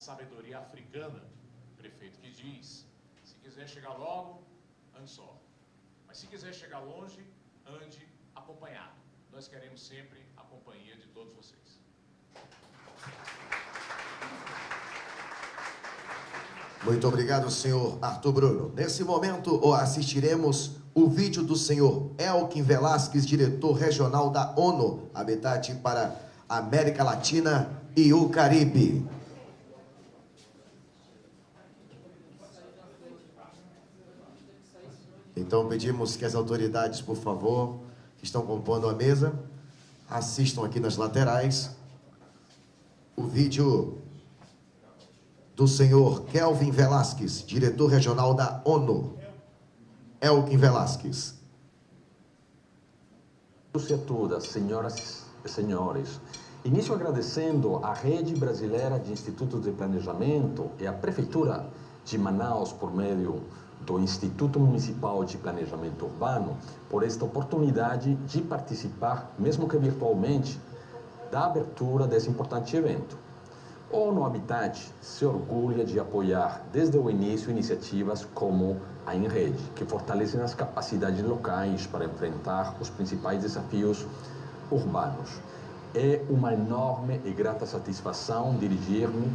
sabedoria africana, prefeito que diz, se quiser chegar logo, ande só. Mas se quiser chegar longe, ande acompanhado. Nós queremos sempre a companhia de todos vocês. Muito obrigado, senhor Arthur Bruno. Nesse momento, assistiremos o vídeo do senhor Elkin Velasquez, diretor regional da ONU Habitat para a América Latina e o Caribe. Então pedimos que as autoridades, por favor, que estão compondo a mesa, assistam aqui nas laterais o vídeo do senhor Kelvin Velasquez, diretor regional da ONU. Elkin Velasquez. A todas, senhoras e senhores. Inicio agradecendo à Rede Brasileira de Institutos de Planejamento e à Prefeitura de Manaus, por meio do Instituto Municipal de Planejamento Urbano, por esta oportunidade de participar, mesmo que virtualmente, da abertura desse importante evento. A ONU Habitat se orgulha de apoiar desde o início iniciativas como a InRede, que fortalecem as capacidades locais para enfrentar os principais desafios urbanos. É uma enorme e grata satisfação dirigir-me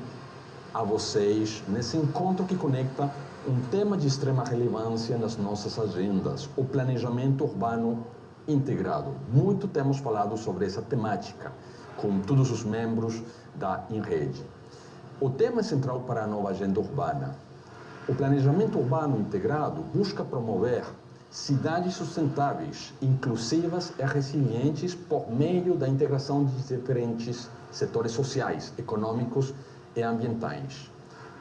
a vocês nesse encontro que conecta um tema de extrema relevância nas nossas agendas, o planejamento urbano integrado. Muito temos falado sobre essa temática com todos os membros da InRede. O tema é central para a nova agenda urbana. O planejamento urbano integrado busca promover cidades sustentáveis, inclusivas e resilientes por meio da integração de diferentes setores sociais, econômicos e ambientais,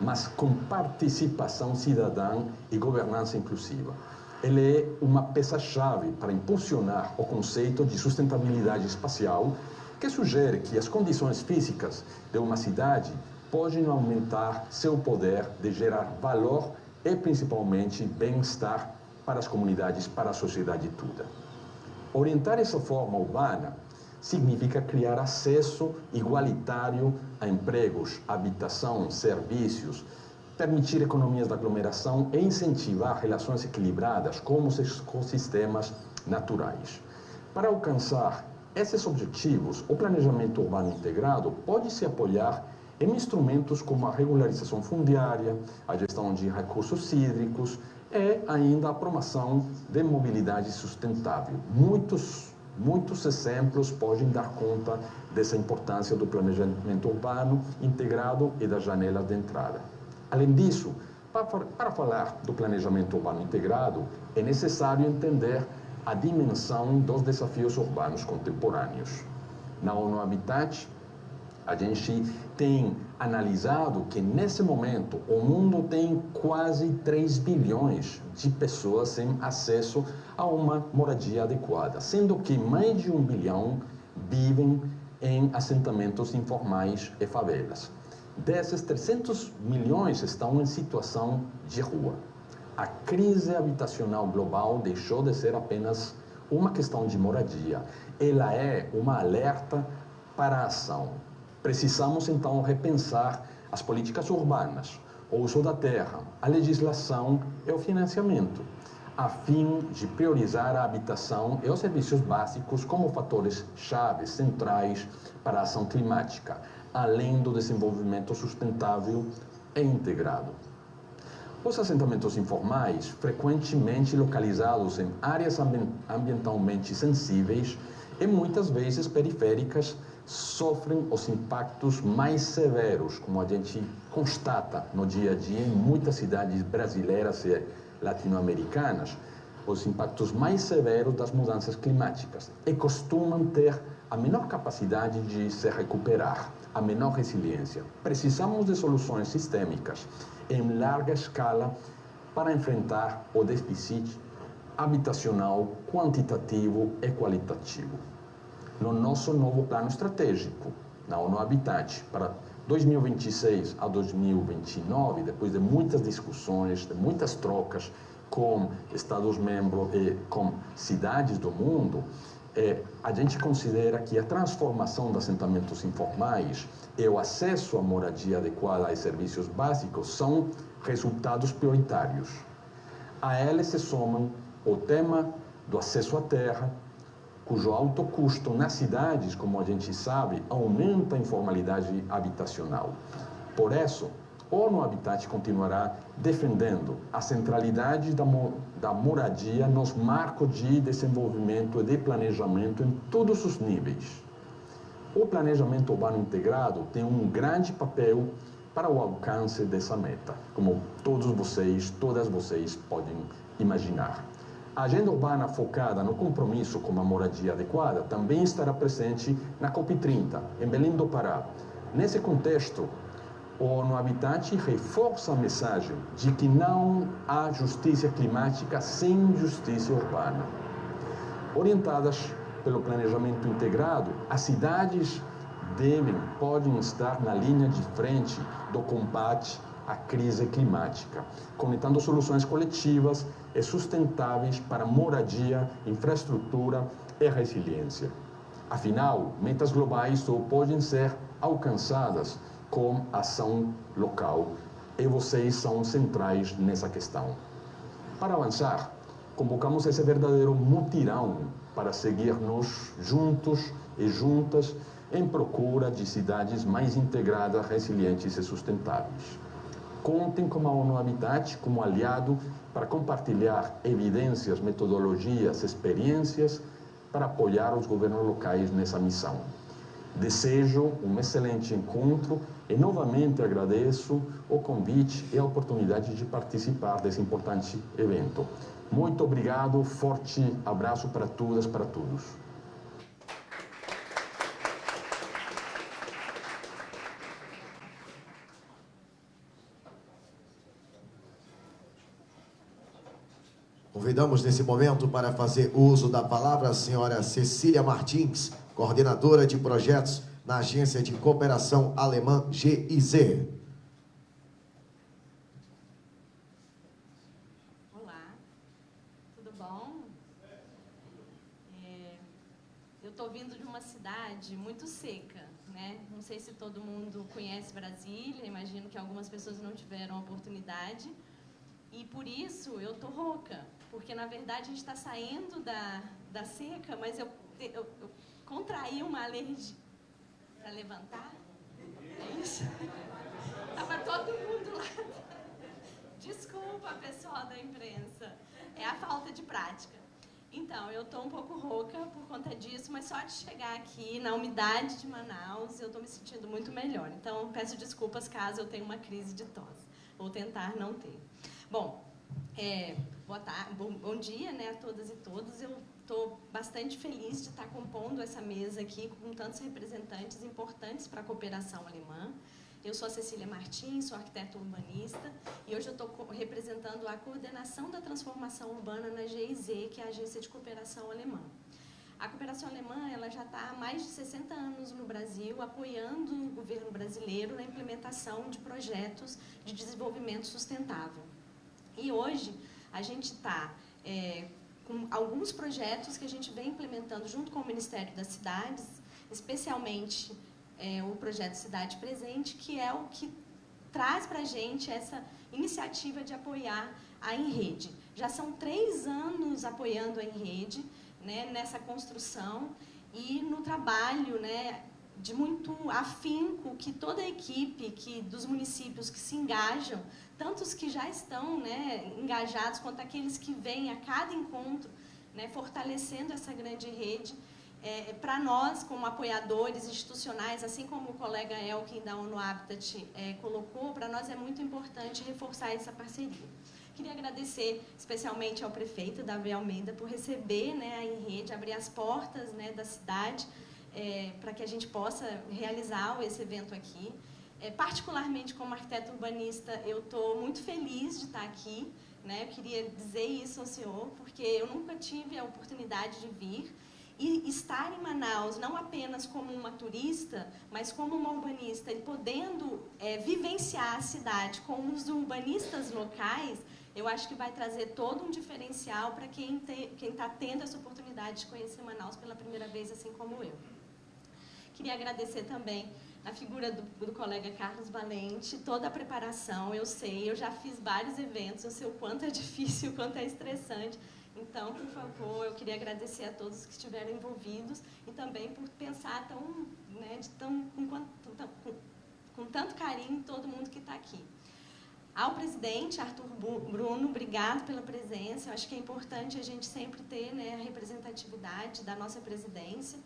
mas com participação cidadã e governança inclusiva. Ele é uma peça-chave para impulsionar o conceito de sustentabilidade espacial, que sugere que as condições físicas de uma cidade podem aumentar seu poder de gerar valor e, principalmente, bem-estar para as comunidades, para a sociedade toda. Orientar essa forma urbana significa criar acesso igualitário a empregos, habitação, serviços, permitir economias da aglomeração e incentivar relações equilibradas com os ecossistemas naturais. Para alcançar esses objetivos, o planejamento urbano integrado pode se apoiar em instrumentos como a regularização fundiária, a gestão de recursos hídricos e ainda a promoção de mobilidade sustentável. Muitos exemplos podem dar conta dessa importância do planejamento urbano integrado e das janelas de entrada. Além disso, para falar do planejamento urbano integrado, é necessário entender a dimensão dos desafios urbanos contemporâneos. Na ONU Habitat, a gente tem analisado que, nesse momento, o mundo tem quase 3 bilhões de pessoas sem acesso a uma moradia adequada, sendo que mais de 1 bilhão vivem em assentamentos informais e favelas. Desses, 300 milhões estão em situação de rua. A crise habitacional global deixou de ser apenas uma questão de moradia. Ela é uma alerta para a ação. Precisamos, então, repensar as políticas urbanas, o uso da terra, a legislação e o financiamento, a fim de priorizar a habitação e os serviços básicos como fatores chaves centrais para a ação climática, além do desenvolvimento sustentável e integrado. Os assentamentos informais, frequentemente localizados em áreas ambientalmente sensíveis e muitas vezes periféricas, sofrem os impactos mais severos, como a gente constata no dia a dia em muitas cidades brasileiras e latino-americanas, os impactos mais severos das mudanças climáticas e costumam ter a menor capacidade de se recuperar, a menor resiliência. Precisamos de soluções sistêmicas em larga escala para enfrentar o déficit habitacional quantitativo e qualitativo. No nosso novo plano estratégico, na ONU Habitat, para 2026 a 2029, depois de muitas discussões, de muitas trocas com Estados-membros e com cidades do mundo, a gente considera que a transformação dos assentamentos informais e o acesso à moradia adequada e serviços básicos são resultados prioritários. A eles se somam o tema do acesso à terra, cujo alto custo nas cidades, como a gente sabe, aumenta a informalidade habitacional. Por isso, o ONU Habitat continuará defendendo a centralidade da moradia nos marcos de desenvolvimento e de planejamento em todos os níveis. O planejamento urbano integrado tem um grande papel para o alcance dessa meta, como todas vocês podem imaginar. A agenda urbana focada no compromisso com a moradia adequada também estará presente na COP30, em Belém do Pará. Nesse contexto, o ONU Habitat reforça a mensagem de que não há justiça climática sem justiça urbana. Orientadas pelo planejamento integrado, as cidades podem estar na linha de frente do combate à crise climática, conectando soluções coletivas e sustentáveis para moradia, infraestrutura e resiliência. Afinal, metas globais só podem ser alcançadas com ação local, e vocês são centrais nessa questão. Para avançar, convocamos esse verdadeiro mutirão para seguirmos juntos e juntas em procura de cidades mais integradas, resilientes e sustentáveis. Contem com a ONU Habitat como aliado para compartilhar evidências, metodologias, experiências para apoiar os governos locais nessa missão. Desejo um excelente encontro e novamente agradeço o convite e a oportunidade de participar desse importante evento. Muito obrigado, forte abraço para todas, para todos. Convidamos nesse momento para fazer uso da palavra a senhora Cecília Martins, coordenadora de projetos na Agência de Cooperação Alemã GIZ. Olá, tudo bom? Eu estou vindo de uma cidade muito seca, né? Não sei se todo mundo conhece Brasília, imagino que algumas pessoas não tiveram a oportunidade. E por isso eu estou rouca, porque na verdade a gente está saindo da seca, mas eu contraí uma alergia. Para levantar? É isso? Estava todo mundo lá. Desculpa, pessoal da imprensa. É a falta de prática. Então, eu estou um pouco rouca por conta disso, mas só de chegar aqui na umidade de Manaus, eu estou me sentindo muito melhor. Então, peço desculpas caso eu tenha uma crise de tosse. Vou tentar não ter. Bom, boa tarde, bom dia, né, a todas e todos. Eu estou bastante feliz de estar compondo essa mesa aqui com tantos representantes importantes para a cooperação alemã. Eu sou a Cecília Martins, sou arquiteta urbanista e hoje eu estou representando a coordenação da transformação urbana na GIZ, que é a Agência de Cooperação Alemã. A cooperação alemã ela já está há mais de 60 anos no Brasil, apoiando o governo brasileiro na implementação de projetos de desenvolvimento sustentável. E hoje a gente está com alguns projetos que a gente vem implementando junto com o Ministério das Cidades, especialmente o projeto Cidade Presente, que é o que traz para a gente essa iniciativa de apoiar a Enrede. Já são 3 anos apoiando a Enrede, né, nessa construção e no trabalho, né, de muito afinco que toda a equipe dos municípios que se engajam, tantos que já estão, né, engajados, quanto aqueles que vêm a cada encontro, né, fortalecendo essa grande rede. Para nós, como apoiadores institucionais, assim como o colega Elkin da ONU Habitat colocou, para nós é muito importante reforçar essa parceria. Queria agradecer especialmente ao prefeito Davi Almeida por receber, né, a Enrede, abrir as portas, né, da cidade para que a gente possa realizar esse evento aqui. Particularmente como arquiteta urbanista, eu estou muito feliz de estar aqui, né? Eu queria dizer isso ao senhor, porque eu nunca tive a oportunidade de vir e estar em Manaus, não apenas como uma turista, mas como uma urbanista, e podendo vivenciar a cidade com os urbanistas locais, eu acho que vai trazer todo um diferencial para quem está tendo essa oportunidade de conhecer Manaus pela primeira vez, assim como eu. Queria agradecer também a figura do colega Carlos Valente, toda a preparação, eu sei, eu já fiz vários eventos, eu sei o quanto é difícil, o quanto é estressante. Então, por favor, eu queria agradecer a todos que estiveram envolvidos e também por pensar com tanto carinho em todo mundo que está aqui. Ao presidente, Arthur Bruno, obrigado pela presença. Eu acho que é importante a gente sempre ter, né, a representatividade da nossa presidência,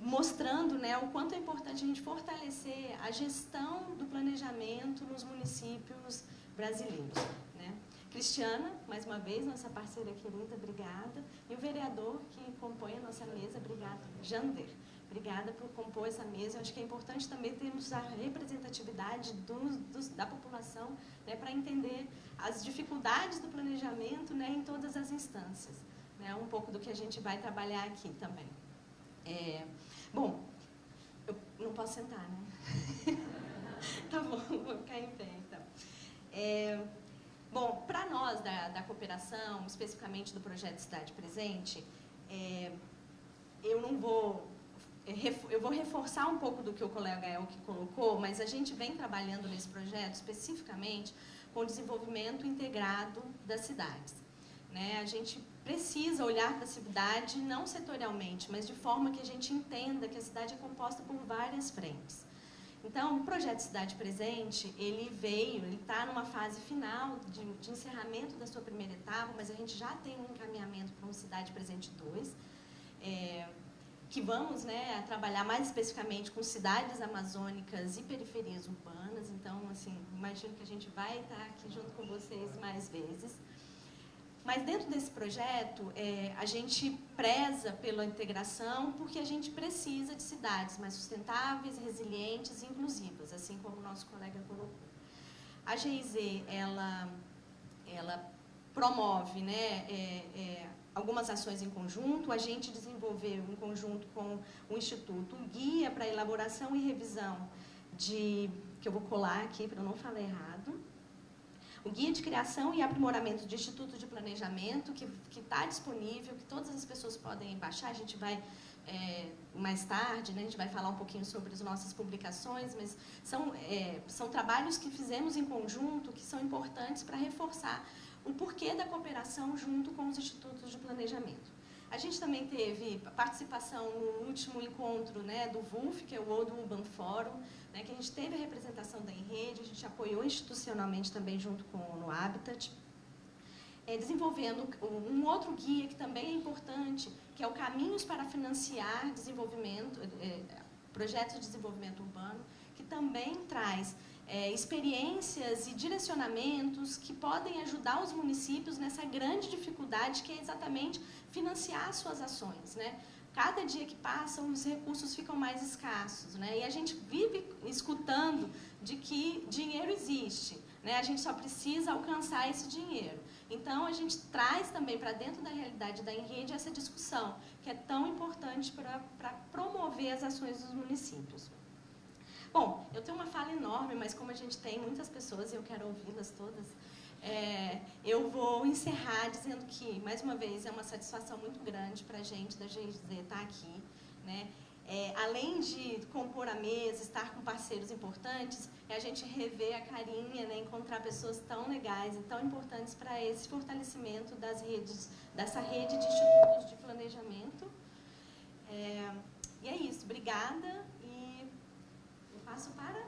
mostrando, né, o quanto é importante a gente fortalecer a gestão do planejamento nos municípios brasileiros, né? Cristiana, mais uma vez, nossa parceira querida, obrigada. E o vereador que compõe a nossa mesa, obrigada. Jander, obrigada por compor essa mesa. Eu acho que é importante também termos a representatividade da população, né, para entender as dificuldades do planejamento, né, em todas as instâncias. Né, um pouco do que a gente vai trabalhar aqui também. Bom, eu não posso sentar, né? Tá bom, vou ficar em pé, então. Bom, para nós da cooperação, especificamente do projeto Cidade Presente, eu vou reforçar um pouco do que o colega Elke colocou, mas a gente vem trabalhando nesse projeto especificamente com o desenvolvimento integrado das cidades. Né? A gente precisa olhar para a cidade não setorialmente, mas de forma que a gente entenda que a cidade é composta por várias frentes. Então, o projeto Cidade Presente, ele está numa fase final de encerramento da sua primeira etapa, mas a gente já tem um encaminhamento para um Cidade Presente 2, que vamos, né, trabalhar mais especificamente com cidades amazônicas e periferias urbanas. Então, assim, imagino que a gente vai estar aqui junto com vocês mais vezes. Mas dentro desse projeto, a gente preza pela integração porque a gente precisa de cidades mais sustentáveis, resilientes e inclusivas, assim como o nosso colega colocou. A GIZ, ela promove, né, algumas ações em conjunto. A gente desenvolveu em conjunto com o Instituto um guia para elaboração e revisão que eu vou colar aqui para eu não falar errado. O Guia de Criação e Aprimoramento de Instituto de Planejamento, que está disponível, que todas as pessoas podem baixar. A gente vai, mais tarde, né, a gente vai falar um pouquinho sobre as nossas publicações, mas são trabalhos que fizemos em conjunto, que são importantes para reforçar o porquê da cooperação junto com os institutos de planejamento. A gente também teve participação no último encontro, né, do WUF, que é o World Urban Forum, né, que a gente teve a representação da Enrede, a gente apoiou institucionalmente também junto com o Habitat, desenvolvendo um outro guia que também é importante, que é o Caminhos para Financiar Desenvolvimento, Projetos de Desenvolvimento Urbano, que também traz experiências e direcionamentos que podem ajudar os municípios nessa grande dificuldade que é exatamente financiar suas ações, né? Cada dia que passa, os recursos ficam mais escassos, né? E a gente vive escutando de que dinheiro existe, né? A gente só precisa alcançar esse dinheiro. Então, a gente traz também para dentro da realidade da Enrede essa discussão, que é tão importante para promover as ações dos municípios. Bom, eu tenho uma fala enorme, mas como a gente tem muitas pessoas e eu quero ouvi-las todas, eu vou encerrar dizendo que, mais uma vez, é uma satisfação muito grande para a gente da GIZ estar aqui, né? Além de compor a mesa, estar com parceiros importantes, é a gente rever a carinha, né? Encontrar pessoas tão legais e tão importantes para esse fortalecimento dessa rede de institutos de planejamento. E é isso, obrigada. Passo para...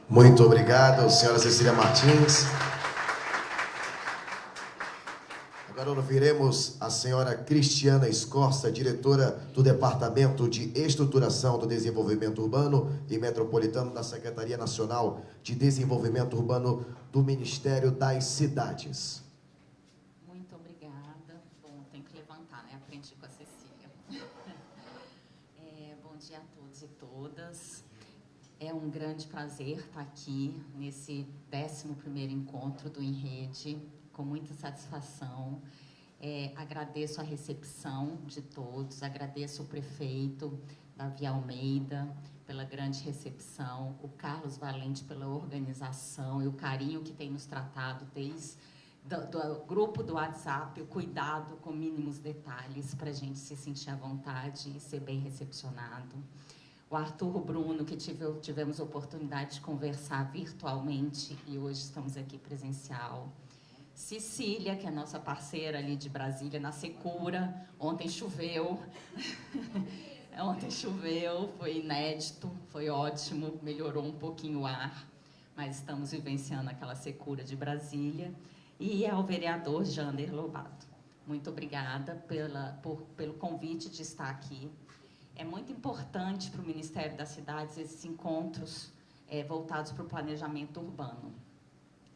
Muito obrigado, senhora Cecília Martins. Agora ouviremos a senhora Cristiana Escorça, diretora do Departamento de Estruturação do Desenvolvimento Urbano e Metropolitano da Secretaria Nacional de Desenvolvimento Urbano do Ministério das Cidades. Muito obrigada. Bom, tem que levantar, né? Aprendi com a Cecília. Bom dia a todos e todas. É um grande prazer estar aqui nesse 11º encontro do Enrede, com muita satisfação. Agradeço a recepção de todos, agradeço o prefeito Davi Almeida pela grande recepção, o Carlos Valente pela organização e o carinho que tem nos tratado desde do grupo do WhatsApp, o cuidado com mínimos detalhes para a gente se sentir à vontade e ser bem recepcionado. O Arthur Bruno, que tivemos a oportunidade de conversar virtualmente e hoje estamos aqui presencial. Cecília, que é nossa parceira ali de Brasília, na Secura. Ontem choveu. Ontem choveu, foi inédito, foi ótimo, melhorou um pouquinho o ar, mas estamos vivenciando aquela secura de Brasília. E ao vereador Jander Lobato. Muito obrigada pelo convite de estar aqui. É muito importante para o Ministério das Cidades esses encontros voltados para o planejamento urbano.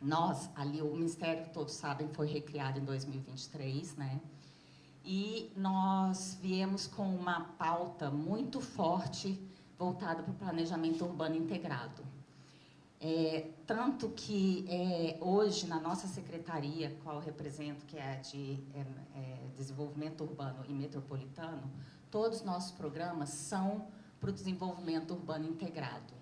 Nós, ali, o Ministério, todos sabem, foi recriado em 2023, né? E nós viemos com uma pauta muito forte voltada para o planejamento urbano integrado. Tanto que hoje, na nossa secretaria, qual eu represento, que é a de Desenvolvimento Urbano e Metropolitano, todos os nossos programas são para o desenvolvimento urbano integrado.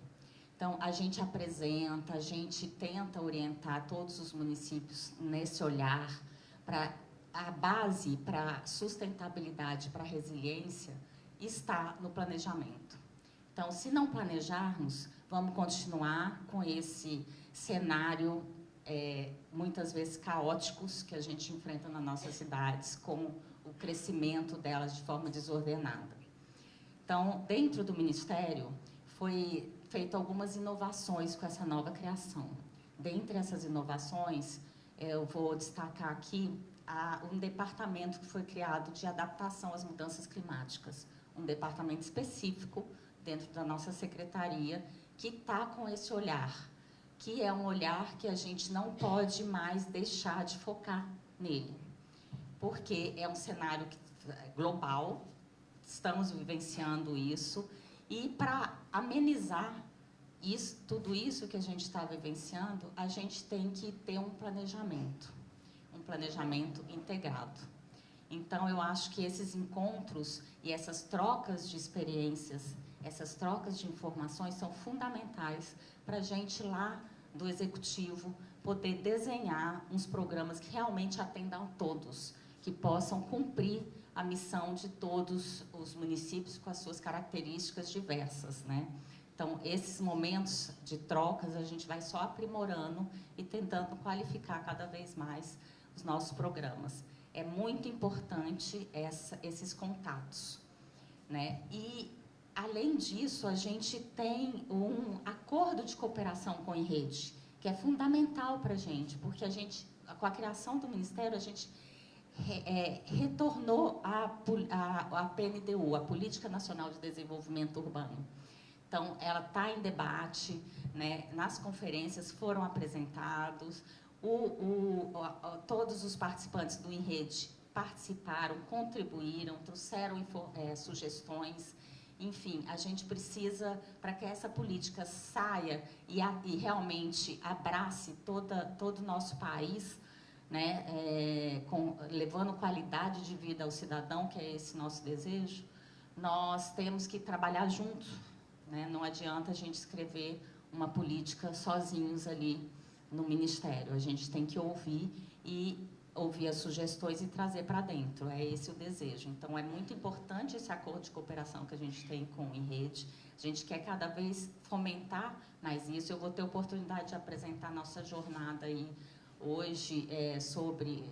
Então, a gente apresenta, a gente tenta orientar todos os municípios nesse olhar para a base para sustentabilidade, para resiliência, está no planejamento. Então, se não planejarmos, vamos continuar com esse cenário, muitas vezes caóticos, que a gente enfrenta nas nossas cidades, com o crescimento delas de forma desordenada. Então, dentro do Ministério, foi feito algumas inovações com essa nova criação. Dentre essas inovações, eu vou destacar aqui um departamento que foi criado de adaptação às mudanças climáticas, um departamento específico dentro da nossa secretaria, que está com esse olhar, que é um olhar que a gente não pode mais deixar de focar nele, porque é um cenário global, estamos vivenciando isso, e para amenizar tudo isso que a gente está vivenciando, a gente tem que ter um planejamento integrado. Então, eu acho que esses encontros e essas trocas de experiências, essas trocas de informações são fundamentais para a gente lá do Executivo poder desenhar uns programas que realmente atendam a todos, que possam cumprir a missão de todos os municípios com as suas características diversas, né? Então, esses momentos de trocas a gente vai só aprimorando e tentando qualificar cada vez mais os nossos programas. É muito importante esses contatos, né? E, além disso, a gente tem um acordo de cooperação com o INREDE, que é fundamental para a gente, porque a gente, com a criação do Ministério, a gente retornou a PNDU, a Política Nacional de Desenvolvimento Urbano. Então, ela está em debate, né? Nas conferências foram apresentados, todos os participantes do INREDE participaram, contribuíram, trouxeram sugestões. Enfim, a gente precisa, para que essa política saia e realmente abrace todo o nosso país, né, levando qualidade de vida ao cidadão, que é esse nosso desejo, nós temos que trabalhar juntos, né? Não adianta a gente escrever uma política sozinhos ali no Ministério. A gente tem que ouvir as sugestões e trazer para dentro. É esse o desejo. Então, é muito importante esse acordo de cooperação que a gente tem com o INREDE. A gente quer cada vez fomentar mais isso. Eu vou ter a oportunidade de apresentar a nossa jornada aí hoje sobre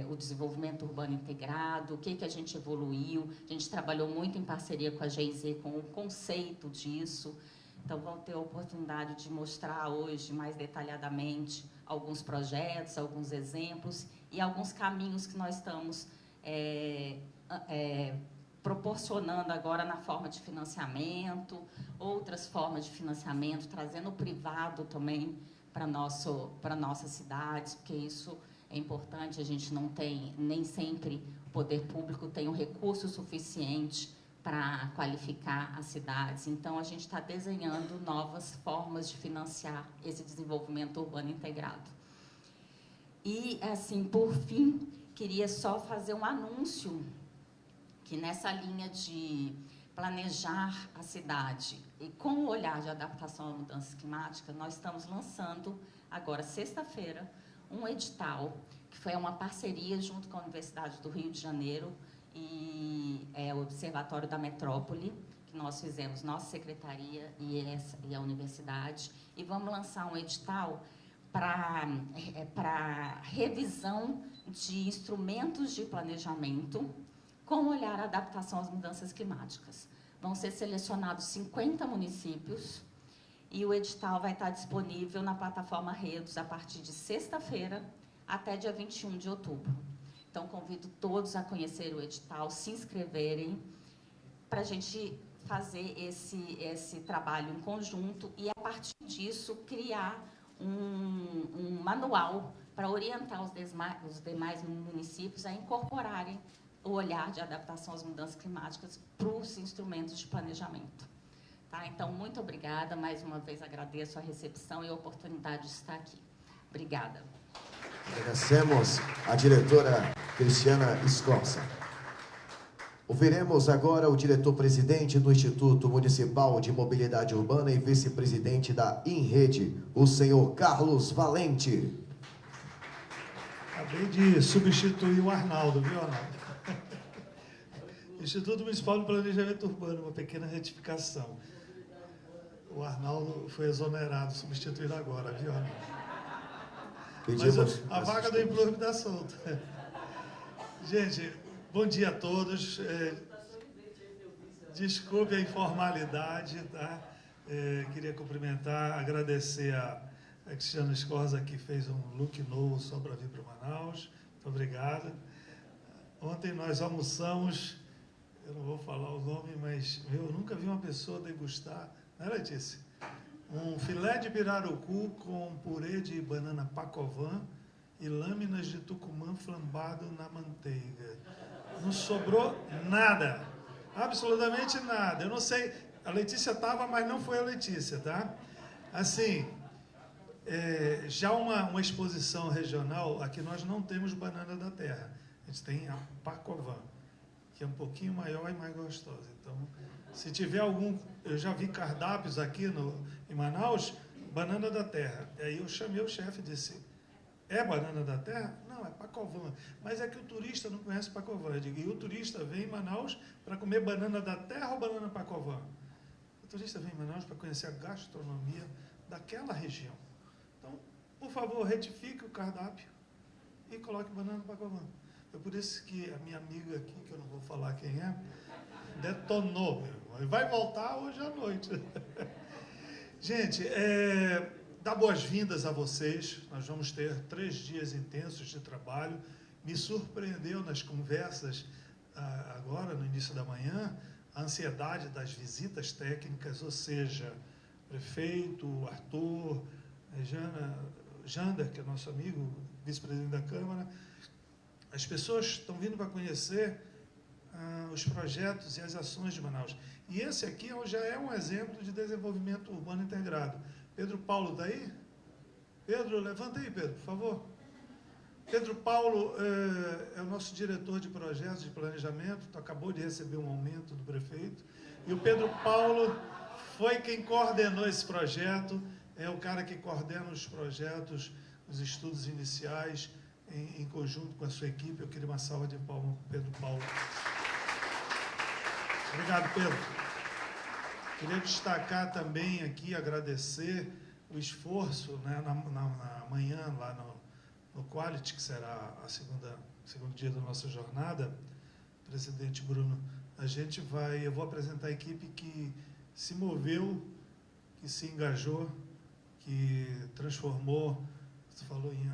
o desenvolvimento urbano integrado, o que a gente evoluiu. A gente trabalhou muito em parceria com a GIZ com o conceito disso. Então, vão ter a oportunidade de mostrar hoje, mais detalhadamente, alguns projetos, alguns exemplos e alguns caminhos que nós estamos proporcionando agora na forma de financiamento, outras formas de financiamento, trazendo o privado também para nossas cidades, porque isso é importante. A gente não tem, nem sempre o poder público tem um recurso suficiente para qualificar as cidades. Então, a gente está desenhando novas formas de financiar esse desenvolvimento urbano integrado. E, assim, por fim, queria só fazer um anúncio que nessa linha de planejar a cidade, E com o olhar de adaptação à mudança climática, nós estamos lançando, agora, sexta-feira, um edital, que foi uma parceria junto com a Universidade do Rio de Janeiro e o Observatório da Metrópole, que nós fizemos, nossa secretaria e a universidade, e vamos lançar um edital para revisão de instrumentos de planejamento com olhar à adaptação às mudanças climáticas. Vão ser selecionados 50 municípios e o edital vai estar disponível na plataforma Redos a partir de sexta-feira até dia 21 de outubro. Então, convido todos a conhecer o edital, se inscreverem, para a gente fazer esse trabalho em conjunto e, a partir disso, criar um manual para orientar os demais municípios a incorporarem o olhar de adaptação às mudanças climáticas para os instrumentos de planejamento. Tá? Então, muito obrigada. Mais uma vez, agradeço a recepção e a oportunidade de estar aqui. Obrigada. Agradecemos a diretora Cristiana Escorza. Ouviremos agora o diretor-presidente do Instituto Municipal de Mobilidade Urbana e vice-presidente da InRede, o senhor Carlos Valente. Acabei de substituir o Arnaldo, viu, Arnaldo? Instituto Municipal de Planejamento Urbano, uma pequena retificação. O Arnaldo foi exonerado, substituído agora, viu, Arnaldo? Mas a vaga do Implurbe está solta. Gente, bom dia a todos. Desculpe a informalidade, tá? Queria cumprimentar, agradecer a Cristiana Escorza, que fez um look novo só para vir para Manaus. Muito obrigado. Ontem nós almoçamos, eu não vou falar o nome, mas eu nunca vi uma pessoa degustar, né, Letícia? Um filé de pirarucu com purê de banana pacovan e lâminas de tucumã flambado na manteiga. Não sobrou nada, absolutamente nada. Eu não sei, a Letícia estava, mas não foi a Letícia, tá? Assim, já uma exposição regional, aqui nós não temos banana da terra. A gente tem a pacovan, que é um pouquinho maior e mais gostosa. Então, se tiver algum... Eu já vi cardápios aqui em Manaus, banana da terra. Aí eu chamei o chefe e disse, é banana da terra? Não, é pacovan. Mas é que o turista não conhece pacovan. Eu digo, e o turista vem em Manaus para comer banana da terra ou banana pacovan? O turista vem em Manaus para conhecer a gastronomia daquela região. Então, por favor, retifique o cardápio e coloque banana pacovan. É por isso que a minha amiga aqui, que eu não vou falar quem é, detonou. Vai voltar hoje à noite. Gente, dá boas-vindas a vocês. Nós vamos ter 3 dias intensos de trabalho. Me surpreendeu nas conversas, agora, no início da manhã, a ansiedade das visitas técnicas, ou seja, prefeito, Arthur, Jander, que é nosso amigo, vice-presidente da Câmara. As pessoas estão vindo para conhecer os projetos e as ações de Manaus. E esse aqui já é um exemplo de desenvolvimento urbano integrado. Pedro Paulo, está aí? Pedro, levanta aí, Pedro, por favor. Pedro Paulo é o nosso diretor de projetos de planejamento, acabou de receber um aumento do prefeito. E o Pedro Paulo foi quem coordenou esse projeto, é o cara que coordena os projetos, os estudos iniciais, em conjunto com a sua equipe. Eu queria uma salva de palmas para o Pedro Paulo. Obrigado, Pedro. Queria destacar também aqui, agradecer o esforço, né, na manhã, lá no Quality, que será segundo dia da nossa jornada. Presidente Bruno, eu vou apresentar a equipe que se moveu, que se engajou, que transformou. Você falou em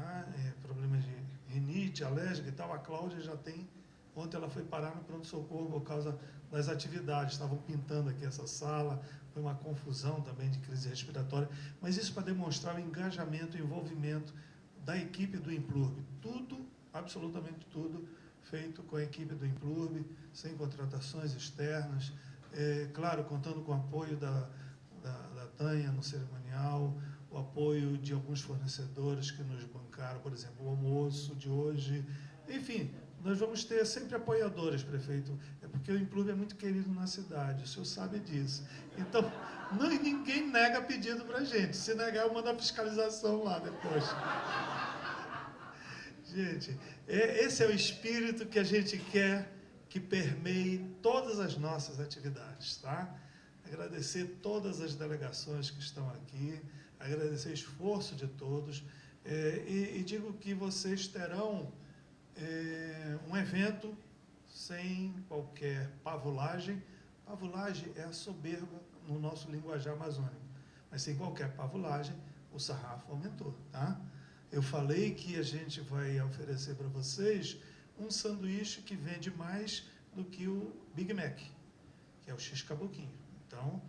problemas de rinite, alérgica e tal. A Cláudia já tem. Ontem ela foi parar no pronto-socorro por causa das atividades. Estavam pintando aqui essa sala. Foi uma confusão também de crise respiratória. Mas isso para demonstrar o engajamento, o envolvimento da equipe do Implurbe. Tudo, absolutamente tudo, feito com a equipe do Implurbe, sem contratações externas. Claro, contando com o apoio da Tânia no cerimonial, o apoio de alguns fornecedores que nos bancaram, por exemplo, o almoço de hoje. Enfim, nós vamos ter sempre apoiadores, prefeito. É porque o Implurbe é muito querido na cidade, o senhor sabe disso. Então, Não, e ninguém nega pedido para a gente. Se negar, eu mando a fiscalização lá depois. Gente, esse é o espírito que a gente quer que permeie todas as nossas atividades, tá? Agradecer todas as delegações que estão aqui, agradecer o esforço de todos, e digo que vocês terão um evento sem qualquer pavulagem. Pavulagem é a soberba no nosso linguajar amazônico, mas sem qualquer pavulagem, o sarrafo aumentou, tá? Eu falei que a gente vai oferecer para vocês um sanduíche que vende mais do que o Big Mac, que é o X-Caboquinho. Então,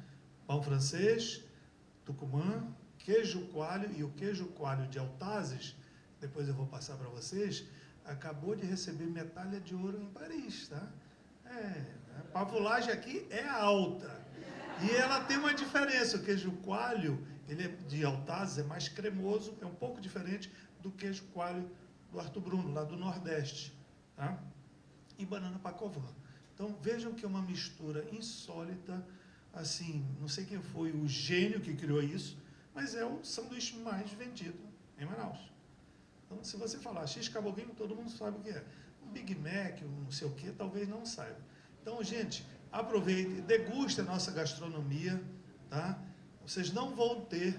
pão francês, tucumã, queijo coalho, e o queijo coalho de Altazes, depois eu vou passar para vocês, acabou de receber medalha de ouro em Paris, tá? A pavulagem aqui é alta. E ela tem uma diferença, o queijo coalho, ele de Altazes é mais cremoso, é um pouco diferente do queijo coalho do Arthur Bruno, lá do Nordeste, tá? E banana Pacovan. Então, vejam que é uma mistura insólita, assim, não sei quem foi o gênio que criou isso, mas é o sanduíche mais vendido em Manaus. Então, se você falar X-Caboquinho, todo mundo sabe o que é. Um Big Mac, um não sei o que, talvez não saiba. Então, gente, aproveite, deguste a nossa gastronomia, tá? Vocês não vão ter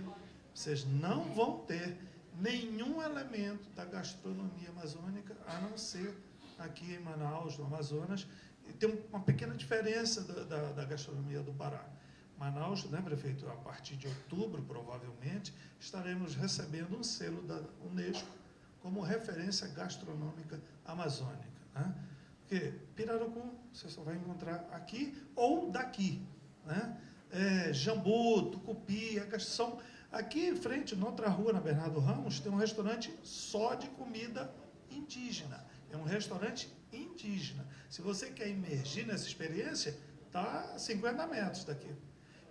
nenhum elemento da gastronomia amazônica, a não ser aqui em Manaus, no Amazonas. E tem uma pequena diferença da gastronomia do Pará. Manaus, né, prefeito, a partir de outubro, provavelmente, estaremos recebendo um selo da Unesco como referência gastronômica amazônica, né? Porque pirarucu você só vai encontrar aqui ou daqui, né? Jambu, tucupi, são aqui em frente, noutra rua, na Bernardo Ramos, tem um restaurante só de comida indígena. É um restaurante indígena. Se você quer imergir nessa experiência, está a 50 metros daqui.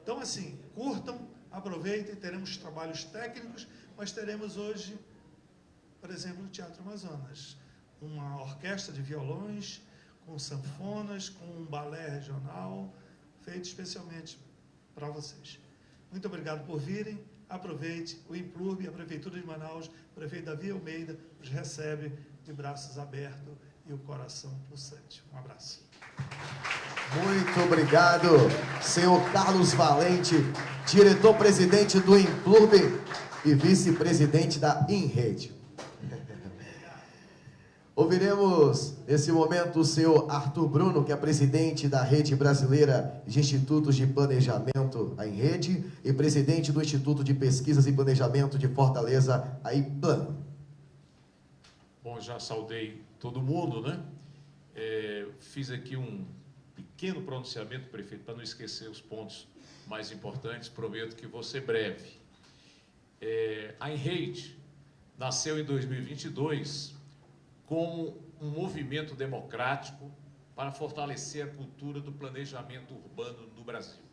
Então, assim, curtam, aproveitem, teremos trabalhos técnicos, mas teremos hoje, por exemplo, o Teatro Amazonas, uma orquestra de violões, com sanfonas, com um balé regional, feito especialmente para vocês. Muito obrigado por virem, aproveite, o Implurbe, a Prefeitura de Manaus, o prefeito Davi Almeida, os recebe de braços abertos e o coração pulsante. Um abraço. Muito obrigado, senhor Carlos Valente, diretor-presidente do Implurbe e vice-presidente da InRede. Ouviremos, nesse momento, o senhor Arthur Bruno, que é presidente da Rede Brasileira de Institutos de Planejamento, a InRede, e presidente do Instituto de Pesquisas e Planejamento de Fortaleza, a IPLAN. Bom, já saudei todo mundo, né? Fiz aqui um pequeno pronunciamento, prefeito, para não esquecer os pontos mais importantes. Prometo que vou ser breve. A InRede nasceu em 2022 como um movimento democrático para fortalecer a cultura do planejamento urbano no Brasil.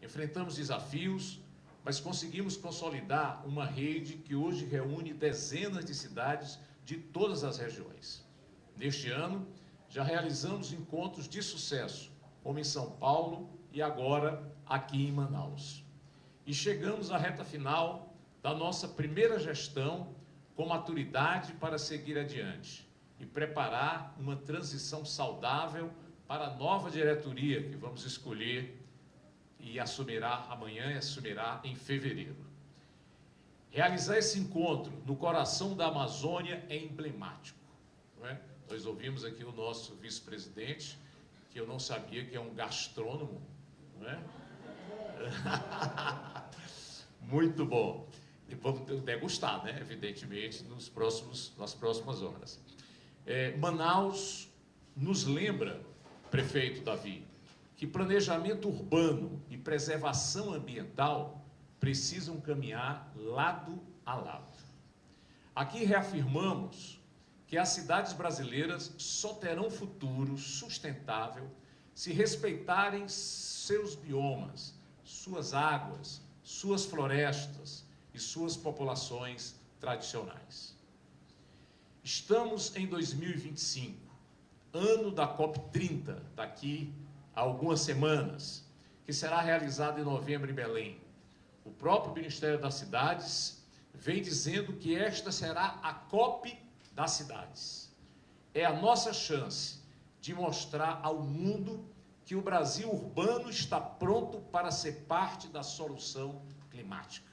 Enfrentamos desafios, mas conseguimos consolidar uma rede que hoje reúne dezenas de cidades de todas as regiões. Neste ano, já realizamos encontros de sucesso, como em São Paulo e agora aqui em Manaus. E chegamos à reta final da nossa primeira gestão com maturidade para seguir adiante e preparar uma transição saudável para a nova diretoria que vamos escolher e assumirá amanhã e assumirá em fevereiro. Realizar esse encontro no coração da Amazônia é emblemático, não é? Nós ouvimos aqui o nosso vice-presidente, que eu não sabia que é um gastrônomo, não é? Muito bom. E vamos degustar, né? Evidentemente, nas próximas horas. Manaus nos lembra, prefeito Davi, que planejamento urbano e preservação ambiental precisam caminhar lado a lado. Aqui reafirmamos que as cidades brasileiras só terão futuro sustentável se respeitarem seus biomas, suas águas, suas florestas e suas populações tradicionais. Estamos em 2025, ano da COP30, daqui a algumas semanas, que será realizada em novembro em Belém. O próprio Ministério das Cidades vem dizendo que esta será a COP das cidades. É a nossa chance de mostrar ao mundo que o Brasil urbano está pronto para ser parte da solução climática.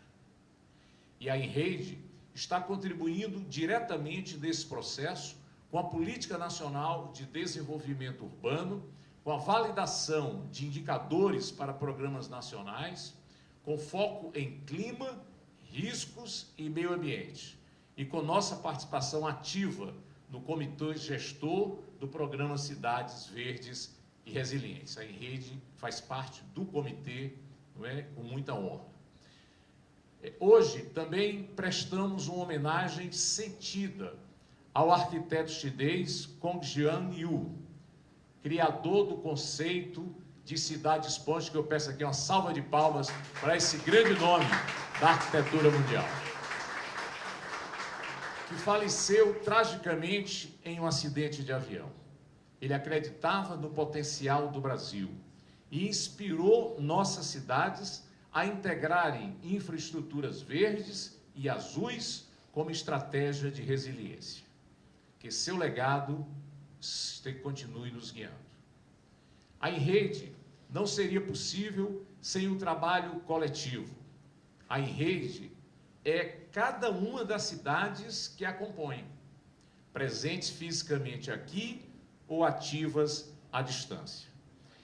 E a Enrede está contribuindo diretamente nesse processo com a Política Nacional de Desenvolvimento Urbano, com a validação de indicadores para programas nacionais, com foco em clima, riscos e meio ambiente, e com nossa participação ativa no comitê gestor do programa Cidades Verdes e Resilientes. A Enrede faz parte do comitê, não é? Com muita honra. Hoje também prestamos uma homenagem sentida ao arquiteto chinês Kongjian Yu, criador do conceito de cidade esponja, que eu peço aqui uma salva de palmas para esse grande nome da arquitetura mundial, que faleceu tragicamente em um acidente de avião. Ele acreditava no potencial do Brasil e inspirou nossas cidades a integrarem infraestruturas verdes e azuis como estratégia de resiliência. Que seu legado continue nos guiando. A Enrede não seria possível sem o trabalho coletivo. A Enrede é cada uma das cidades que a compõem, presentes fisicamente aqui ou ativas à distância.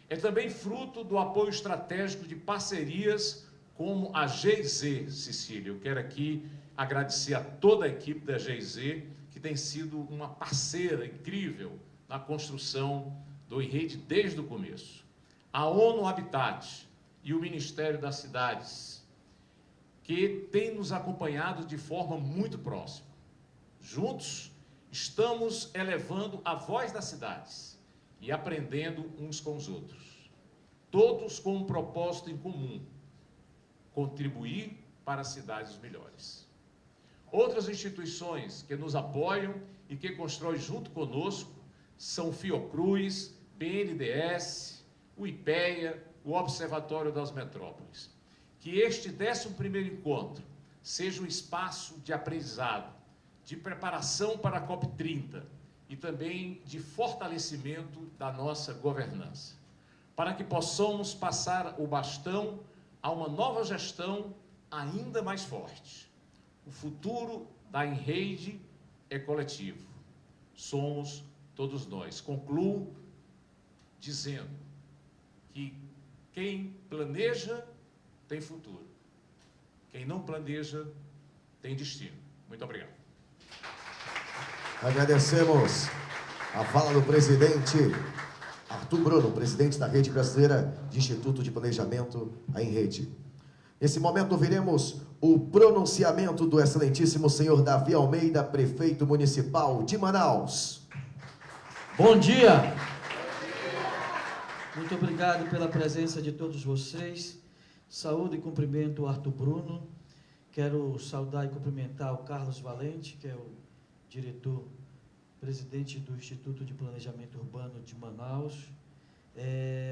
É também fruto do apoio estratégico de parcerias como a GIZ, Cecília. Eu quero aqui agradecer a toda a equipe da GIZ, que tem sido uma parceira incrível na construção do Enrede desde o começo. A ONU Habitat e o Ministério das Cidades, que tem nos acompanhado de forma muito próxima. Juntos, estamos elevando a voz das cidades e aprendendo uns com os outros, todos com um propósito em comum: contribuir para cidades melhores. Outras instituições que nos apoiam e que constroem junto conosco são o Fiocruz, BNDES, o IPEA, o Observatório das Metrópoles. Que este 11º encontro seja um espaço de aprendizado, de preparação para a COP30 e também de fortalecimento da nossa governança, para que possamos passar o bastão a uma nova gestão ainda mais forte. O futuro da Enrede é coletivo. Somos todos nós. Concluo dizendo que quem planeja tem futuro. Quem não planeja tem destino. Muito obrigado. Agradecemos a fala do presidente Arthur Bruno, presidente da Rede Brasileira de Instituto de Planejamento, a Enrede. Nesse momento, ouviremos o pronunciamento do excelentíssimo senhor Davi Almeida, prefeito municipal de Manaus. Bom dia! Muito obrigado pela presença de todos vocês. Saúdo e cumprimento o Arthur Bruno. Quero saudar e cumprimentar o Carlos Valente, que é o diretor, presidente do Instituto de Planejamento Urbano de Manaus.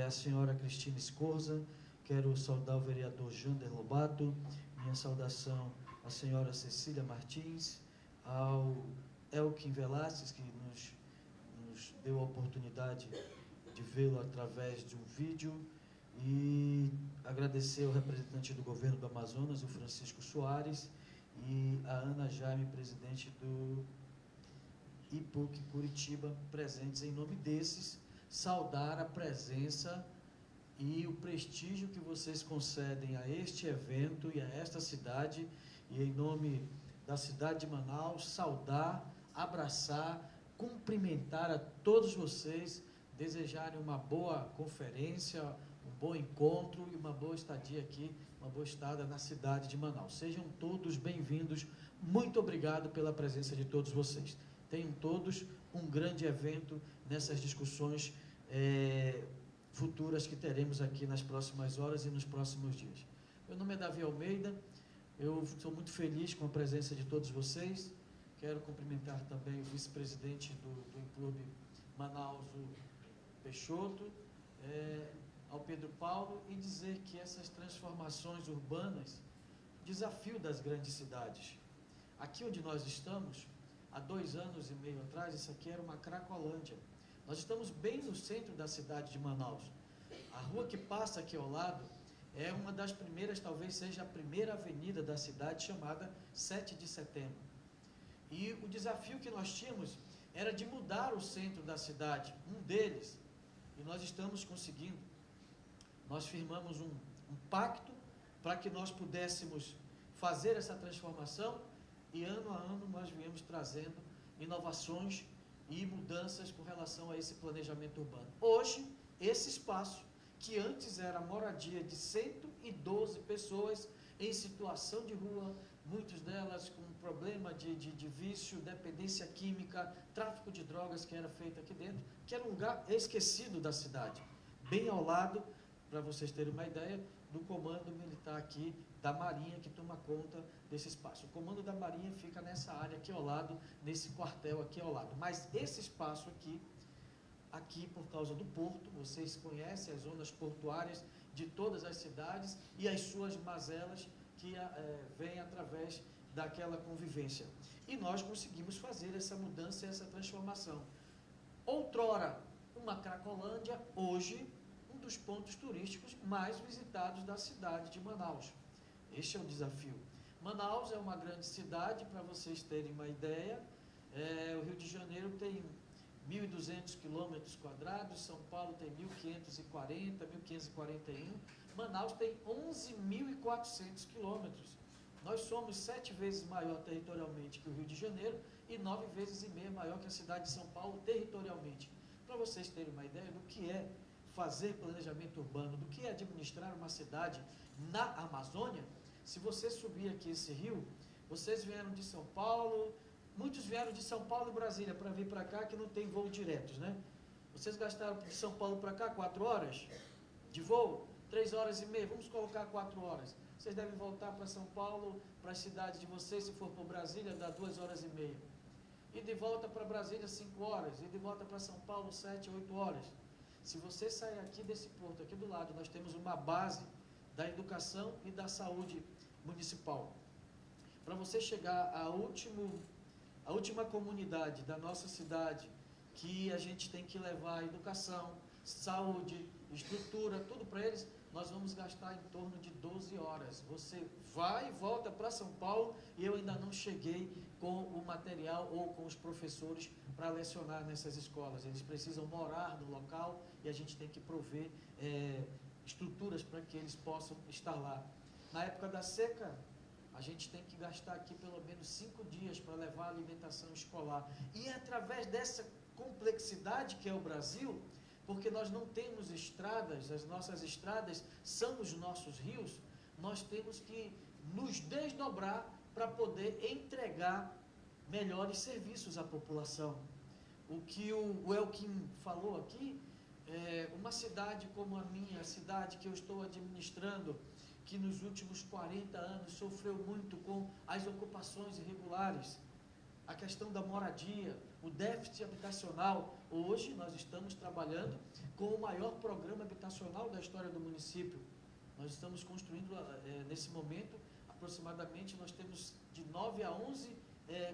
A senhora Cristina Escorza. Quero saudar o vereador Jander Lobato. Minha saudação à senhora Cecília Martins, ao Elkin Velasquez, que nos deu a oportunidade de vê-lo através de um vídeo, e agradecer ao representante do governo do Amazonas, o Francisco Soares, e a Ana Jaime, presidente do IPUC Curitiba, presentes em nome desses, saudar a presença e o prestígio que vocês concedem a este evento e a esta cidade, e em nome da cidade de Manaus, saudar, abraçar, cumprimentar a todos vocês, desejarem uma boa conferência, um bom encontro e uma boa estadia aqui, uma boa estada na cidade de Manaus. Sejam todos bem-vindos. Muito obrigado pela presença de todos vocês. Tenham todos um grande evento nessas discussões futuras que teremos aqui nas próximas horas e nos próximos dias. Meu nome é Davi Almeida, eu sou muito feliz com a presença de todos vocês. Quero cumprimentar também o vice-presidente do Clube Manaus, o Peixoto, ao Pedro Paulo e dizer que essas transformações urbanas, desafio das grandes cidades. Aqui onde nós estamos, há 2 anos e meio atrás, isso aqui era uma Cracolândia. Nós estamos bem no centro da cidade de Manaus. A rua que passa aqui ao lado é uma das primeiras, talvez seja a primeira avenida da cidade, chamada 7 de Setembro. E o desafio que nós tínhamos era de mudar o centro da cidade, um deles, e nós estamos conseguindo. Nós firmamos um pacto para que nós pudéssemos fazer essa transformação, e ano a ano nós viemos trazendo inovações e mudanças com relação a esse planejamento urbano. Hoje, esse espaço, que antes era moradia de 112 pessoas em situação de rua, muitas delas com problema de vício, dependência química, tráfico de drogas que era feito aqui dentro, que era um lugar esquecido da cidade, bem ao lado, para vocês terem uma ideia, do comando militar aqui da Marinha, que toma conta desse espaço. O comando da Marinha fica nessa área aqui ao lado, nesse quartel aqui ao lado. Mas esse espaço aqui por causa do porto, vocês conhecem as zonas portuárias de todas as cidades e as suas mazelas que vêm através daquela convivência. E nós conseguimos fazer essa mudança, essa transformação. Outrora, uma Cracolândia, hoje, um dos pontos turísticos mais visitados da cidade de Manaus. Este é o desafio. Manaus é uma grande cidade, para vocês terem uma ideia. O Rio de Janeiro tem 1.200 quilômetros quadrados, São Paulo tem 1.540, 1.541, Manaus tem 11.400 quilômetros. Nós somos 7 vezes maior territorialmente que o Rio de Janeiro e 9 vezes e meia maior que a cidade de São Paulo territorialmente. Para vocês terem uma ideia do que é fazer planejamento urbano, do que é administrar uma cidade na Amazônia, se você subir aqui esse rio, vocês vieram de São Paulo, muitos vieram de São Paulo e Brasília para vir para cá, que não tem voo diretos, né? Vocês gastaram de São Paulo para cá 4 horas de voo, 3 horas e meia, vamos colocar 4 horas. Vocês devem voltar para São Paulo, para a cidade de vocês, se for para Brasília, dá 2 horas e meia. E de volta para Brasília, 5 horas. E de volta para São Paulo, 7, 8 horas. Se você sair aqui desse porto, aqui do lado, nós temos uma base da educação e da saúde municipal. Para você chegar à última comunidade da nossa cidade, que a gente tem que levar educação, saúde, estrutura, tudo para eles, nós vamos gastar em torno de 12 horas. Você vai e volta para São Paulo e eu ainda não cheguei com o material ou com os professores para lecionar nessas escolas. Eles precisam morar no local e a gente tem que prover estruturas para que eles possam estar lá. Na época da seca, a gente tem que gastar aqui pelo menos 5 dias para levar a alimentação escolar. E é através dessa complexidade que é o Brasil, porque nós não temos estradas, as nossas estradas são os nossos rios, nós temos que nos desdobrar para poder entregar melhores serviços à população. O que o Elkin falou aqui, uma cidade como a minha, a cidade que eu estou administrando, que nos últimos 40 anos sofreu muito com as ocupações irregulares, a questão da moradia, o déficit habitacional. Hoje nós estamos trabalhando com o maior programa habitacional da história do município. Nós estamos construindo, nesse momento, aproximadamente, nós temos de 9 a 11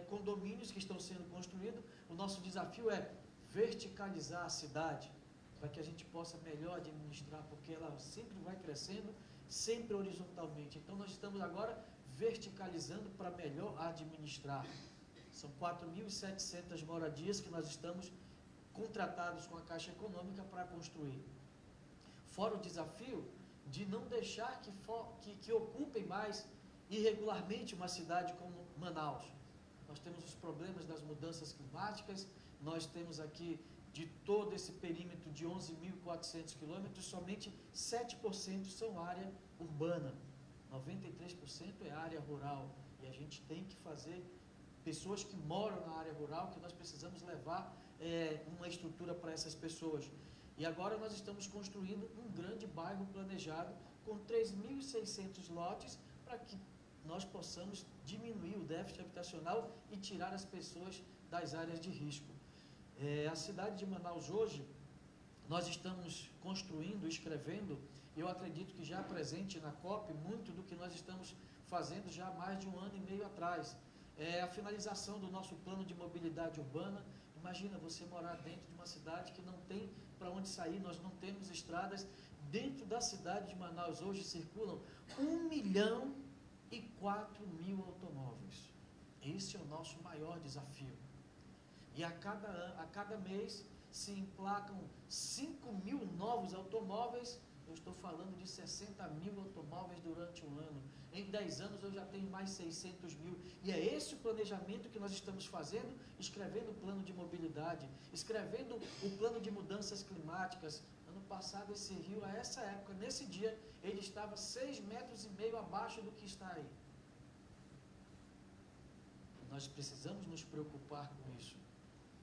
condomínios que estão sendo construídos. O nosso desafio é verticalizar a cidade, para que a gente possa melhor administrar, porque ela sempre vai crescendo, sempre horizontalmente. Então nós estamos agora verticalizando para melhor administrar. São 4.700 moradias que nós estamos contratados com a Caixa Econômica para construir. Fora o desafio de não deixar que ocupem mais irregularmente uma cidade como Manaus. Nós temos os problemas das mudanças climáticas, nós temos aqui de todo esse perímetro de 11.400 quilômetros, somente 7% são área urbana, 93% é área rural. E a gente tem que fazer pessoas que moram na área rural, que nós precisamos levar uma estrutura para essas pessoas. E agora nós estamos construindo um grande bairro planejado com 3.600 lotes para que nós possamos diminuir o déficit habitacional e tirar as pessoas das áreas de risco. A cidade de Manaus hoje, nós estamos construindo, escrevendo, eu acredito que já presente na COP, muito do que nós estamos fazendo já há mais de 1 ano e meio atrás. É a finalização do nosso plano de mobilidade urbana. Imagina você morar dentro de uma cidade que não tem para onde sair, nós não temos estradas. Dentro da cidade de Manaus hoje circulam 1.004.000 automóveis. Esse é o nosso maior desafio. E a cada mês se emplacam 5.000 novos automóveis. Eu estou falando de 60.000 automóveis durante um ano. Em 10 anos eu já tenho mais 600.000. E é esse o planejamento que nós estamos fazendo, escrevendo o plano de mobilidade, escrevendo o plano de mudanças climáticas. Ano passado esse rio, a essa época, nesse dia, ele estava 6,5 metros abaixo do que está aí. Nós precisamos nos preocupar com isso.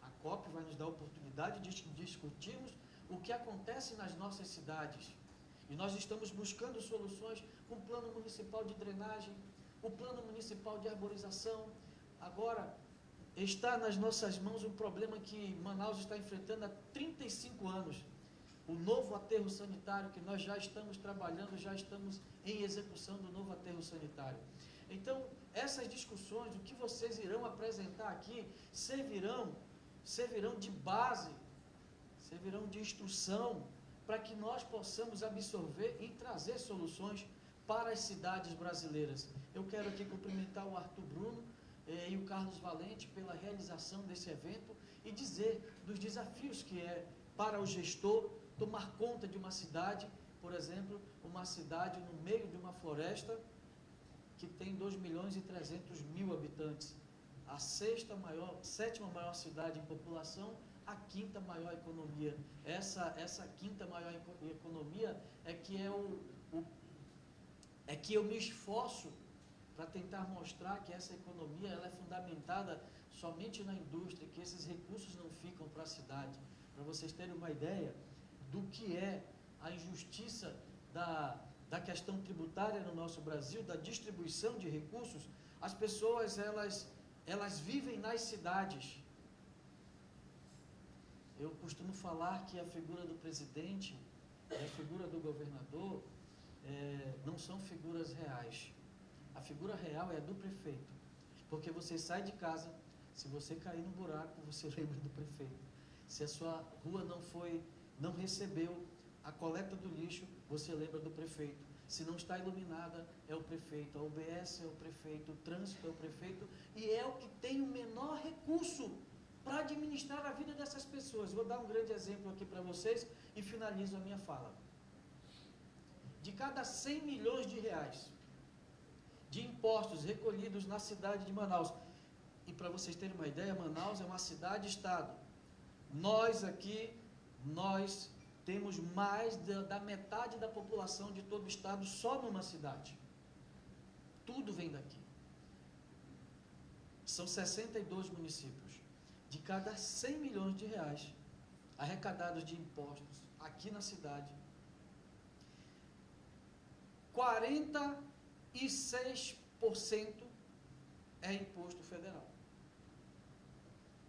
A COP vai nos dar a oportunidade de discutirmos o que acontece nas nossas cidades. E nós estamos buscando soluções com o plano municipal de drenagem, o plano municipal de arborização. Agora, está nas nossas mãos um problema que Manaus está enfrentando há 35 anos. O novo aterro sanitário, que nós já estamos trabalhando, já estamos em execução do novo aterro sanitário. Então, essas discussões, o que vocês irão apresentar aqui, servirão de base, servirão de instrução, para que nós possamos absorver e trazer soluções para as cidades brasileiras. Eu quero aqui cumprimentar o Arthur Bruno e o Carlos Valente pela realização desse evento e dizer dos desafios que é para o gestor tomar conta de uma cidade, por exemplo, uma cidade no meio de uma floresta que tem 2.300.000 habitantes, a sétima maior cidade em população, a 5ª maior economia. Essa 5ª maior economia é que eu me esforço para tentar mostrar que essa economia ela é fundamentada somente na indústria, que esses recursos não ficam para a cidade. Para vocês terem uma ideia do que é a injustiça da questão tributária no nosso Brasil, da distribuição de recursos, as pessoas elas vivem nas cidades. Eu costumo falar que a figura do presidente e a figura do governador não são figuras reais. A figura real é a do prefeito. Porque você sai de casa, se você cair no buraco, você lembra do prefeito. Se a sua rua não recebeu a coleta do lixo, você lembra do prefeito. Se não está iluminada, é o prefeito. A UBS é o prefeito, o trânsito é o prefeito, e é o que tem o menor recurso para administrar a vida dessas pessoas. Vou dar um grande exemplo aqui para vocês e finalizo a minha fala. De cada 100 milhões de reais de impostos recolhidos na cidade de Manaus, e para vocês terem uma ideia, Manaus é uma cidade-estado. Nós temos mais da metade da população de todo o estado só numa cidade. Tudo vem daqui. São 62 municípios. De cada 100 milhões de reais arrecadados de impostos aqui na cidade, 46% é imposto federal.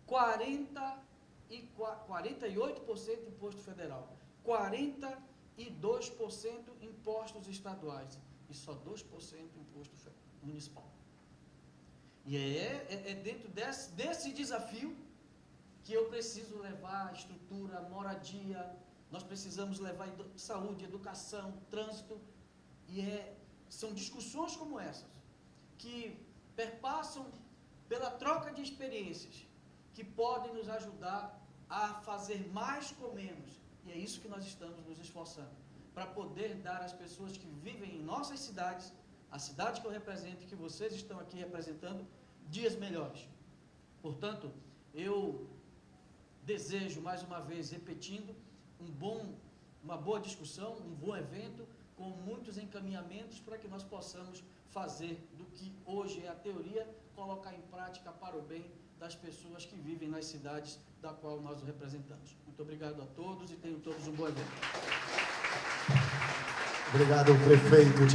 48% imposto federal. 42% impostos estaduais. E só 2% imposto municipal. E é dentro desse desafio que eu preciso levar estrutura, moradia, nós precisamos levar saúde, educação, trânsito, e são discussões como essas, que perpassam pela troca de experiências, que podem nos ajudar a fazer mais com menos, e é isso que nós estamos nos esforçando, para poder dar às pessoas que vivem em nossas cidades, a cidade que eu represento e que vocês estão aqui representando, dias melhores. Portanto, eu desejo, mais uma vez, repetindo, uma boa discussão, um bom evento, com muitos encaminhamentos para que nós possamos fazer do que hoje é a teoria, colocar em prática para o bem das pessoas que vivem nas cidades da qual nós representamos. Muito obrigado a todos e tenham todos um bom evento. Obrigado, prefeito.